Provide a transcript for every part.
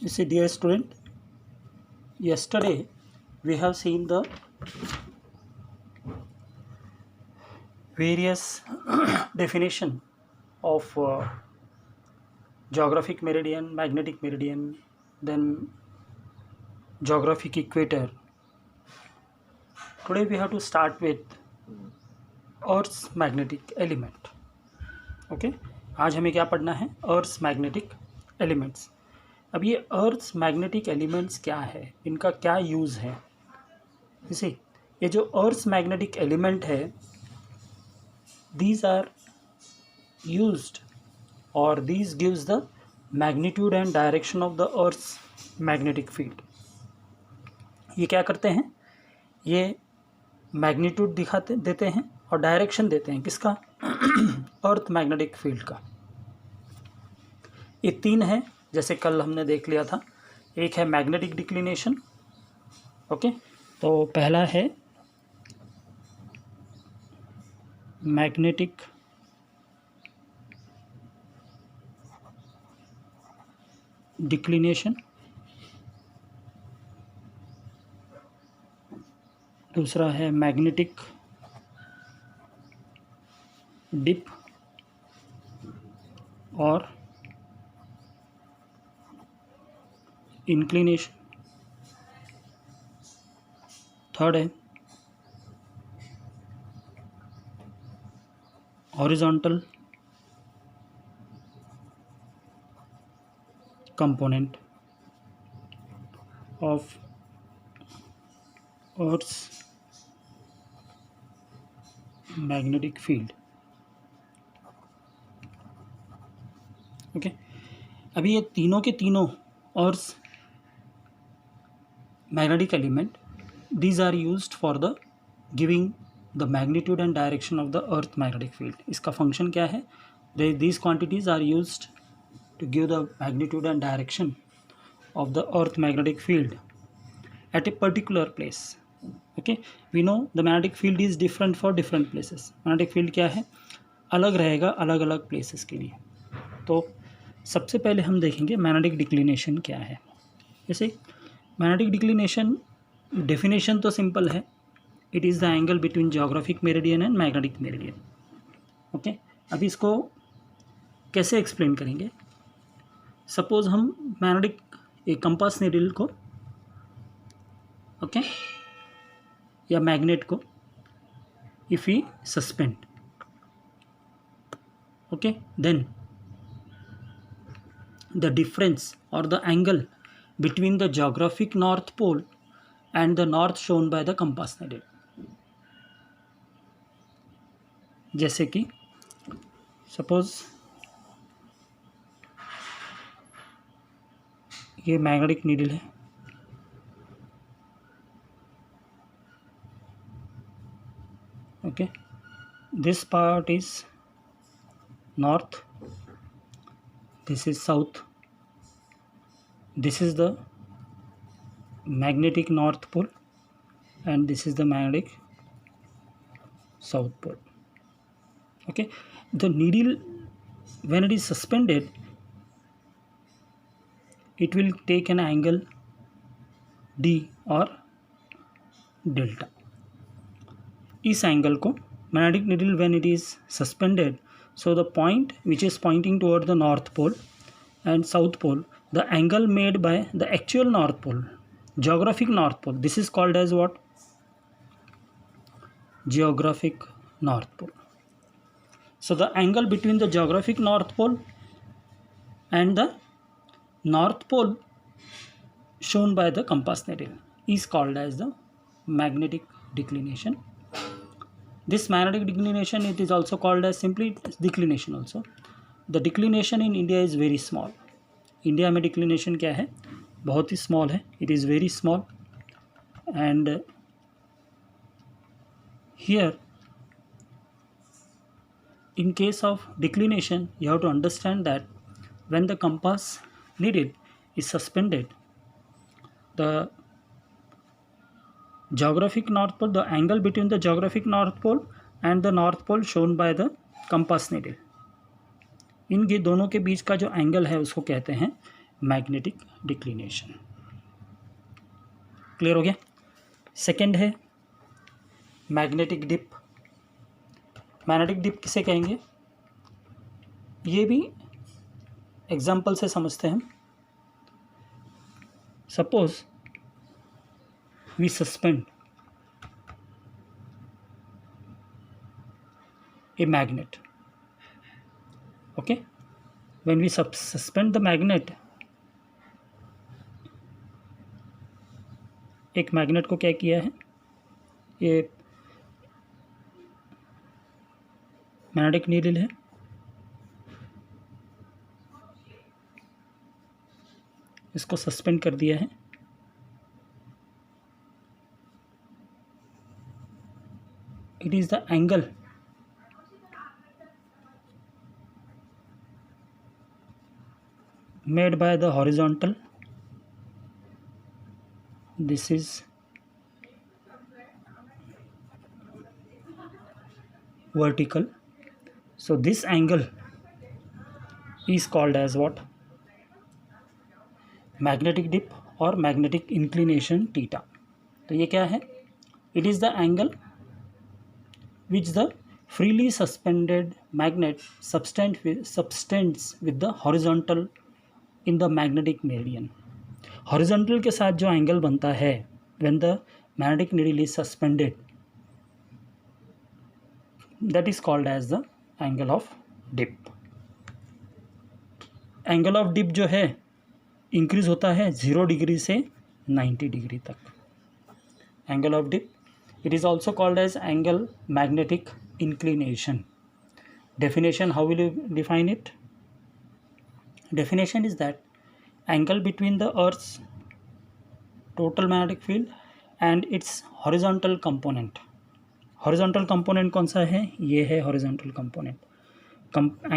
You see, dear student, yesterday we have seen the various definition of geographic meridian, magnetic meridian, then geographic equator. Today we have to start with Earth's magnetic element. Okay, आज हमें क्या पढ़ना है? Earth's magnetic elements. अब ये Earth's magnetic elements क्या है, इनका क्या यूज़ है? इसे ये जो Earth's magnetic element है, these are used or these gives the magnitude and direction of the Earth's magnetic field. ये क्या करते हैं? ये मैग्नीट्यूड दिखाते देते हैं और डायरेक्शन देते हैं किसका? अर्थ मैग्नेटिक फील्ड का. ये तीन है, जैसे कल हमने देख लिया था. एक है मैग्नेटिक डिक्लिनेशन. ओके, तो पहला है मैग्नेटिक डिक्लिनेशन, दूसरा है मैग्नेटिक डिप और इंक्लिनेशन. थर्ड है horizontal component of Earth's magnetic field. Okay, अभी ये तीनों के तीनों Earth's magnetic element, these are used for the giving the magnitude and direction of the Earth magnetic field. इसका फंक्शन क्या है? These quantities are used to give the magnitude and direction of the Earth magnetic field at a particular place. Okay, we know the magnetic field is different for different places. Magnetic field क्या है? अलग रहेगा अलग अलग places के लिए. तो सबसे पहले हम देखेंगे मैग्नेटिक डिक्लिनेशन क्या है. जैसे मैग्नेटिक डिक्लिनेशन डेफिनेशन तो सिंपल है. It is the angle between geographic meridian and magnetic meridian. Okay, अभी इसको कैसे एक्सप्लेन करेंगे? सपोज हम मैग्नेटिक एक कंपास नीडल को, ओके, या मैग्नेट को if we suspend, okay, then the difference or the angle between the geographic north pole and the north shown by the compass needle. जैसे कि सपोज ये magnetic needle है. Okay, this part is north, this is south, this is the magnetic north pole and this is the magnetic south pole. Okay, the needle when it is suspended, it will take an angle D or delta. इस angle को magnetic needle when it is suspended, so the point which is pointing toward the north pole and south pole, the angle made by the actual north pole, geographic north pole, this is called as what? Geographic north pole. So the angle between the geographic north pole and the north pole shown by the compass needle is called as the magnetic declination. This magnetic declination, it is also called as simply declination also. The declination in India is very small. India में declination क्या है? बहुत ही small है. It is very small. And here, in case of declination, you have to understand that when the compass needle is suspended, the geographic north pole, the angle between the geographic north pole and the north pole shown by the compass needle, इन दोनों के बीच का जो angle है उसको कहते हैं magnetic declination. Clear हो गया। सेकंड है मैग्नेटिक डिप। मैग्नेटिक डिप किसे कहेंगे, ये भी एग्जाम्पल से समझते हैं हम। Suppose we suspend a magnet, okay, when we suspend the magnet, एक मैग्नेट को क्या किया है, ये मैग्नेटिक नीडल है, इसको सस्पेंड कर दिया है, it is the angle made by the horizontal, this is vertical, so this angle is called as what, magnetic dip और magnetic inclination theta। तो ये क्या है, it is the angle which the freely suspended magnet subtends with the horizontal in the magnetic meridian। Horizontal के साथ जो angle बनता है when the magnetic needle is suspended, that is called as the angle of dip. Angle of dip जो है increase होता है 0 degree से 90 डिग्री तक। Angle of dip, it is also called as angle magnetic inclination. Definition, how will you define it? Definition is that angle between the Earth's total magnetic field and its horizontal component। horizontal component कौन सा है, ये है horizontal component।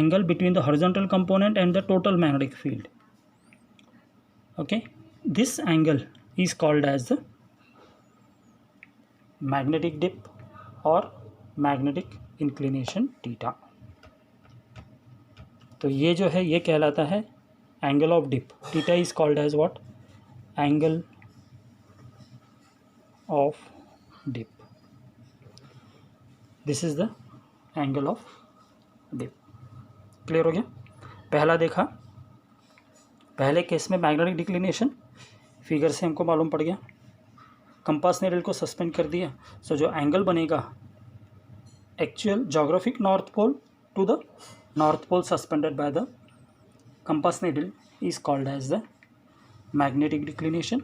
angle between the horizontal component and the total magnetic field, okay, this angle is called as the magnetic dip or magnetic inclination theta। तो ये जो है ये कहलाता है angle of dip. Theta is called as what, angle of dip. This is the angle of dip. Clear हो गया। पहला देखा, पहले केस में मैग्नेटिक डिक्लिनेशन, फिगर से हमको मालूम पड़ गया, कंपास नीडल को सस्पेंड कर दिया, सो जो एंगल बनेगा actual geographic north pole to the north pole suspended by the compass needle is called as the magnetic declination।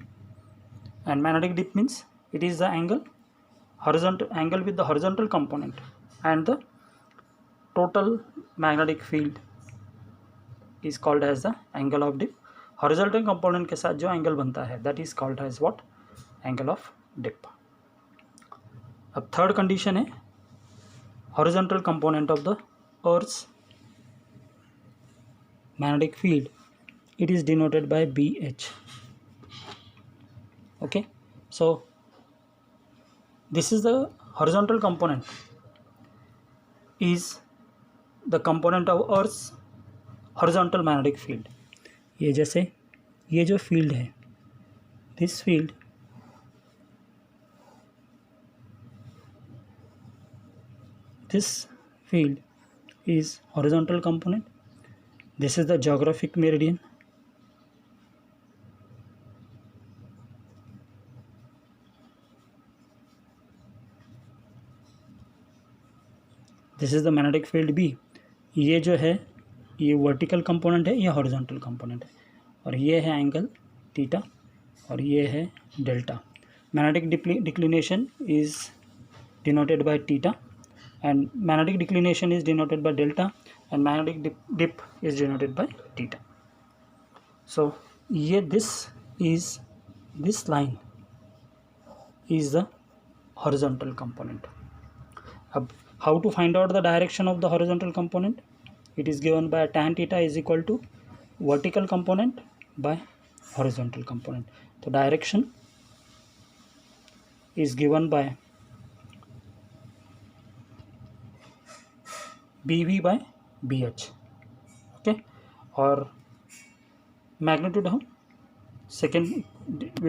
and magnetic dip means it is the angle with the horizontal component and the total magnetic field is called as the angle of dip। horizontal component के साथ जो angle बनता है that is called as what, angle of dip। अब third condition है horizontal component of the earth's magnetic field, it is denoted by BH, okay, so this is the horizontal component is the component of earth's horizontal magnetic field। ये जैसे ये जो field है, this field is horizontal component, this is the geographic meridian, this is the magnetic field B। ये जो है ये vertical component है, ये हॉरिजॉन्टल कंपोनेंट है, और ये है एंगल थीटा और ये है delta. Magnetic declination is denoted by theta and magnetic declination is denoted by delta and magnetic dip is denoted by theta। so ये this line is the horizontal component। अब how to find out the direction of the horizontal component, it is given by tan theta is equal to vertical component by horizontal component। तो direction is given by BV by BH, okay, और magnitude हम second video